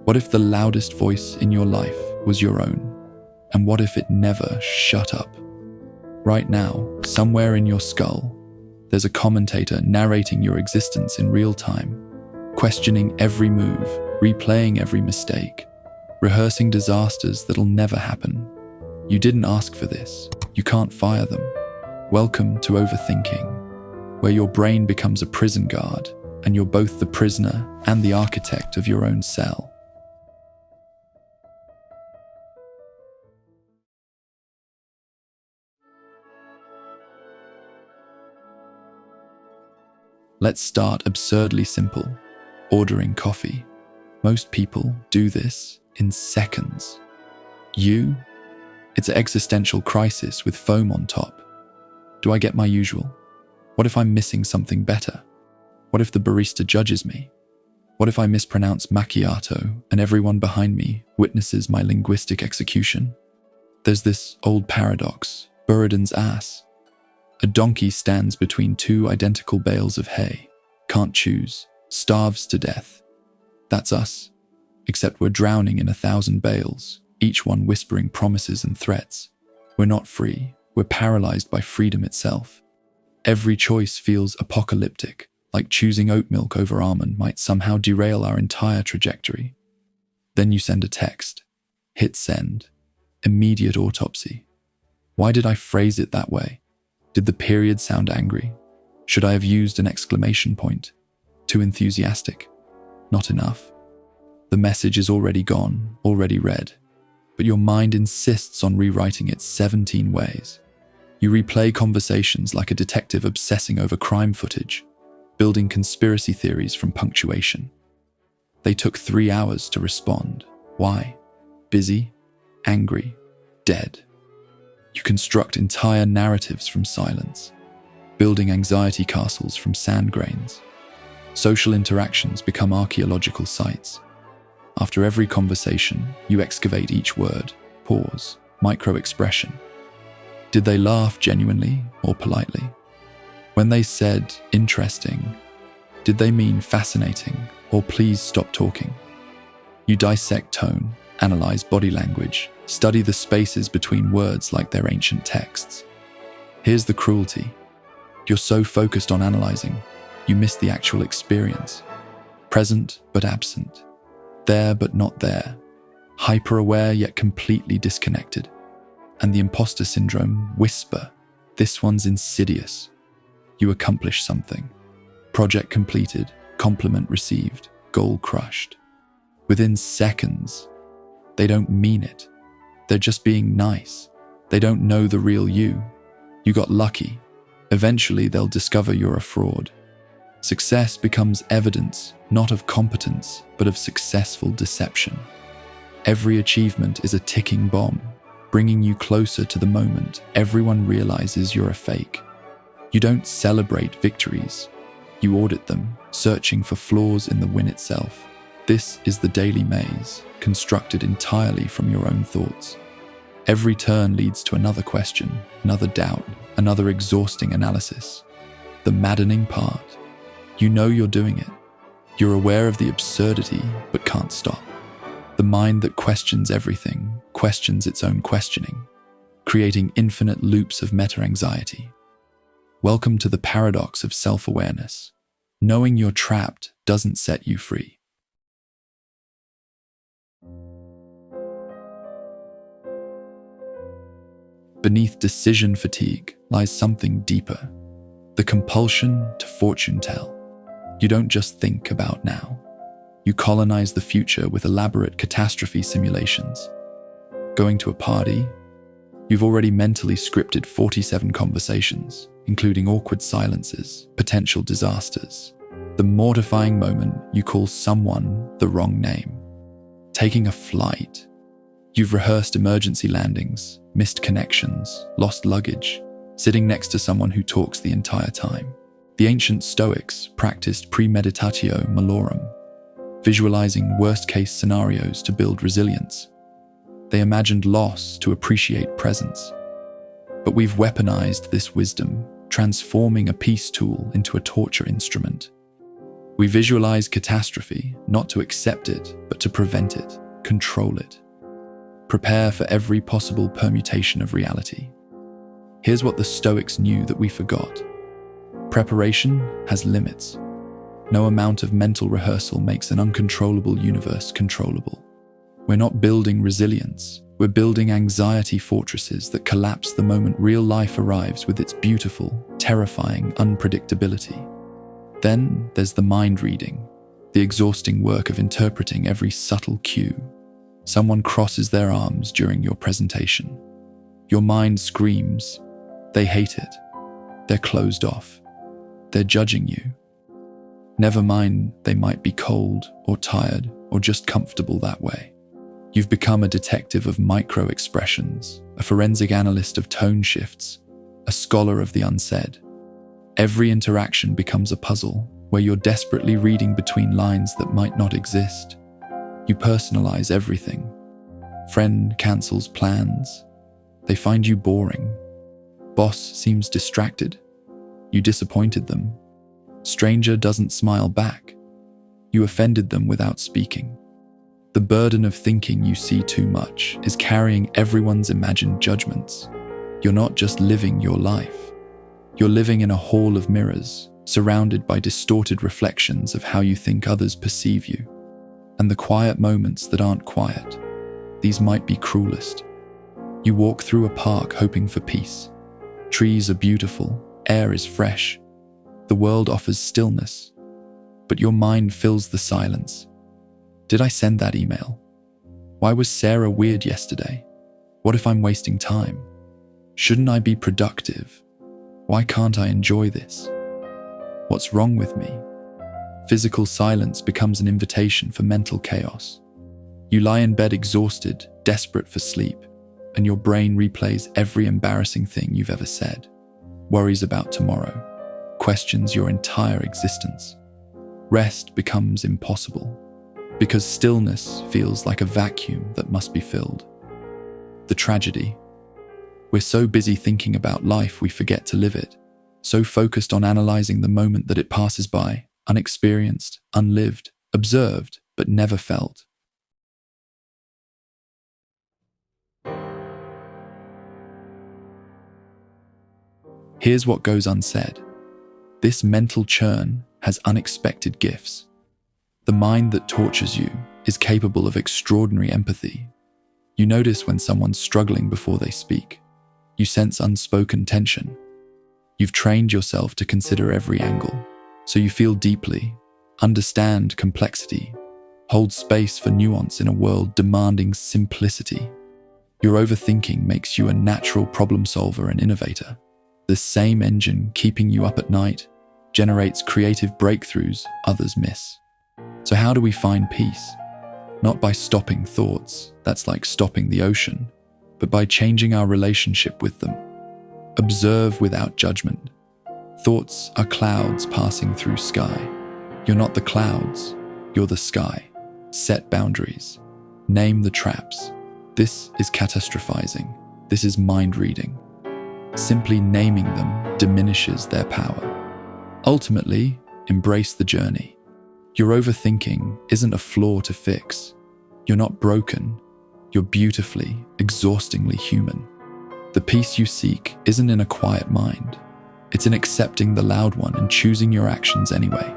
What if the loudest voice in your life was your own? And what if it never shut up? Right now, somewhere in your skull, there's a commentator narrating your existence in real time, questioning every move, replaying every mistake, rehearsing disasters that'll never happen. You didn't ask for this. You can't fire them. Welcome to overthinking, where your brain becomes a prison guard and you're both the prisoner and the architect of your own cell. Let's start absurdly simple, ordering coffee. Most people do this in seconds. You? It's an existential crisis with foam on top. Do I get my usual? What if I'm missing something better? What if the barista judges me? What if I mispronounce macchiato and everyone behind me witnesses my linguistic execution? There's this old paradox, Buridan's ass. A donkey stands between two identical bales of hay, can't choose, starves to death. That's us, except we're drowning in 1,000 bales, each one whispering promises and threats. We're not free, we're paralyzed by freedom itself. Every choice feels apocalyptic, like choosing oat milk over almond might somehow derail our entire trajectory. Then you send a text, hit send, immediate autopsy. Why did I phrase it that way? Did the period sound angry? Should I have used an exclamation point? Too enthusiastic? Not enough. The message is already gone, already read, but your mind insists on rewriting it 17 ways. You replay conversations like a detective obsessing over crime footage, building conspiracy theories from punctuation. They took 3 hours to respond. Why? Busy, angry, dead. You construct entire narratives from silence, building anxiety castles from sand grains. Social interactions become archaeological sites. After every conversation, you excavate each word, pause, micro-expression. Did they laugh genuinely or politely? When they said interesting, did they mean fascinating or please stop talking? You dissect tone, analyze body language, study the spaces between words like they're ancient texts. Here's the cruelty. You're so focused on analyzing, you miss the actual experience. Present but absent. There but not there. Hyper-aware yet completely disconnected. And the imposter syndrome, whisper. This one's insidious. You accomplish something. Project completed, compliment received, goal crushed. Within seconds, they don't mean it. They're just being nice. They don't know the real you. You got lucky. Eventually, they'll discover you're a fraud. Success becomes evidence, not of competence, but of successful deception. Every achievement is a ticking bomb, bringing you closer to the moment everyone realizes you're a fake. You don't celebrate victories. You audit them, searching for flaws in the win itself. This is the daily maze, constructed entirely from your own thoughts. Every turn leads to another question, another doubt, another exhausting analysis. The maddening part, you know you're doing it. You're aware of the absurdity, but can't stop. The mind that questions everything questions its own questioning, creating infinite loops of meta-anxiety. Welcome to the paradox of self-awareness. Knowing you're trapped doesn't set you free. Beneath decision fatigue lies something deeper, the compulsion to fortune tell. You don't just think about now. You colonize the future with elaborate catastrophe simulations. Going to a party, you've already mentally scripted 47 conversations, including awkward silences, potential disasters. The mortifying moment you call someone the wrong name. Taking a flight, you've rehearsed emergency landings, missed connections, lost luggage, sitting next to someone who talks the entire time. The ancient Stoics practiced premeditatio malorum, visualizing worst-case scenarios to build resilience. They imagined loss to appreciate presence. But we've weaponized this wisdom, transforming a peace tool into a torture instrument. We visualize catastrophe, not to accept it, but to prevent it, control it. Prepare for every possible permutation of reality. Here's what the Stoics knew that we forgot. Preparation has limits. No amount of mental rehearsal makes an uncontrollable universe controllable. We're not building resilience. We're building anxiety fortresses that collapse the moment real life arrives with its beautiful, terrifying unpredictability. Then there's the mind reading, the exhausting work of interpreting every subtle cue. Someone crosses their arms during your presentation. Your mind screams, they hate it. They're closed off. They're judging you. Never mind, they might be cold or tired or just comfortable that way. You've become a detective of micro-expressions, a forensic analyst of tone shifts, a scholar of the unsaid. Every interaction becomes a puzzle where you're desperately reading between lines that might not exist. You personalize everything. Friend cancels plans. They find you boring. Boss seems distracted. You disappointed them. Stranger doesn't smile back. You offended them without speaking. The burden of thinking you see too much is carrying everyone's imagined judgments. You're not just living your life. You're living in a hall of mirrors, surrounded by distorted reflections of how you think others perceive you. And the quiet moments that aren't quiet, these might be cruelest. You walk through a park hoping for peace. Trees are beautiful, air is fresh. The world offers stillness, but your mind fills the silence. Did I send that email? Why was Sarah weird yesterday? What if I'm wasting time? Shouldn't I be productive? Why can't I enjoy this? What's wrong with me? Physical silence becomes an invitation for mental chaos. You lie in bed exhausted, desperate for sleep, and your brain replays every embarrassing thing you've ever said, worries about tomorrow, questions your entire existence. Rest becomes impossible, because stillness feels like a vacuum that must be filled. The tragedy. We're so busy thinking about life we forget to live it, so focused on analyzing the moment that it passes by, unexperienced, unlived, observed, but never felt. Here's what goes unsaid. This mental churn has unexpected gifts. The mind that tortures you is capable of extraordinary empathy. You notice when someone's struggling before they speak. You sense unspoken tension. You've trained yourself to consider every angle, so you feel deeply, understand complexity, hold space for nuance in a world demanding simplicity. Your overthinking makes you a natural problem solver and innovator. The same engine keeping you up at night generates creative breakthroughs others miss. So how do we find peace? Not by stopping thoughts, that's like stopping the ocean, but by changing our relationship with them. Observe without judgment. Thoughts are clouds passing through sky. You're not the clouds, you're the sky. Set boundaries. Name the traps. This is catastrophizing. This is mind reading. Simply naming them diminishes their power. Ultimately, embrace the journey. Your overthinking isn't a flaw to fix. You're not broken. You're beautifully, exhaustingly human. The peace you seek isn't in a quiet mind. It's in accepting the loud one and choosing your actions anyway.